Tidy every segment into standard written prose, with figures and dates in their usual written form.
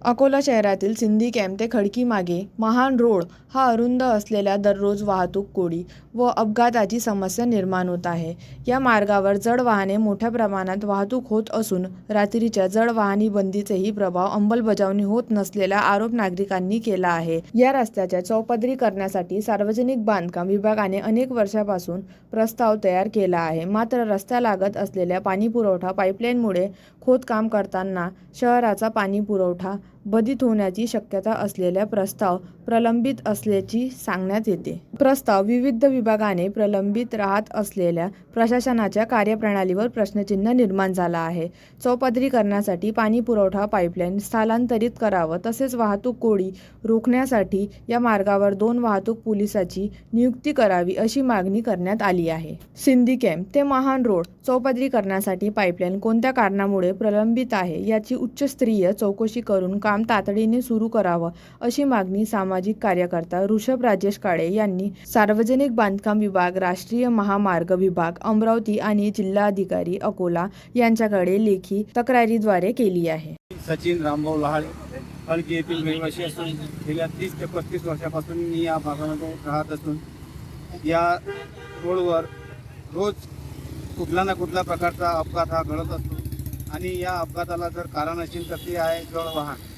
अकोला शहरातील सिंधी कॅम्प ते खडकी मागे महान रोड हा अरुंद असलेल्या दररोज वाहतूक कोंडी व अपघाताची समस्या निर्माण होत आहे। या मार्गावर जड वाहने मोठ्या प्रमाणात वाहतूक होत असून रात्रीच्या जड वाहनी बंदीचेही प्रभाव अंमलबजावणी होत नसलेला आरोप नागरिकांनी केला आहे। या रस्त्याच्या चौपदरी करण्यासाठी सार्वजनिक बांधकाम विभागाने अनेक वर्षापासून प्रस्ताव तयार केला आहे, मात्र रस्त्यालगत असलेल्या पाणीपुरवठा पाईपलाईनमुळे खोदकाम करताना शहराचा पाणीपुरवठा बाधित होण्याची शक्यता असलेला प्रस्ताव प्रलंबित असल्याचे सांगण्यात येते। प्रस्ताव विविध विभागाने प्रलंबित राहत असलेल्या प्रशासनाच्या कार्यप्रणालीवर प्रश्नचिन्ह निर्माण झाला आहे। चौपदरी करण्यासाठी पाणीपुरवठा पाईपलाईन स्थलांतरित करावं, तसेच वाहतूक कोंडी रोखण्यासाठी या मार्गावर 2 वाहतूक पोलिसाची नियुक्ती करावी अशी मागणी करण्यात आली आहे। सिंधी कॅम्प ते महान रोड चौपदरी करण्यासाठी पाईपलाईन कोणत्या कारणामुळे प्रलंबित आहे याची उच्चस्तरीय चौकशी करून काम तातडीने सुरू करावं अशी मागणी सामाजिक कार्यकर्ता ऋषभ राजेश काळे यांनी सार्वजनिक बांधकाम विभाग, राष्ट्रीय महामार्ग विभाग अमरावती आणि जिल्हाधिकारी अकोला यांच्याकडे लेखी तक्रारीद्वारे केली आहे। सचिन रामभाऊ लहाळे खडकी येथील रहिवासी असून गेल्या 30 ते 35 वर्षापासून मी या भागामध्ये राहत असून या रोडवर रोज कुठला ना कुठला प्रकारचा अपघात हा घडत असतो आणि या अपघाताला जर कारण असेल तर ते आहे जड वाहन।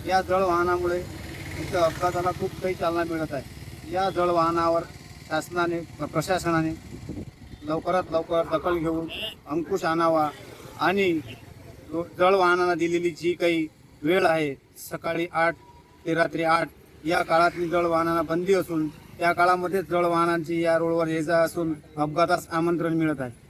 या जड वाहनामुळे इथं अपघाताला खूप काही चालना मिळत आहे। या जड वाहनावर शासनाने प्रशासनाने लवकरात लवकर दखल घेऊन अंकुश आणावा आणि जड वाहनांना दिलेली जी काही वेळ आहे सकाळी 8 ते रात्री 8 या काळातली जड वाहनांना बंदी असून त्या काळामध्ये जड वाहनांची या रोडवर ये जा असून अपघातास आमंत्रण मिळत आहे।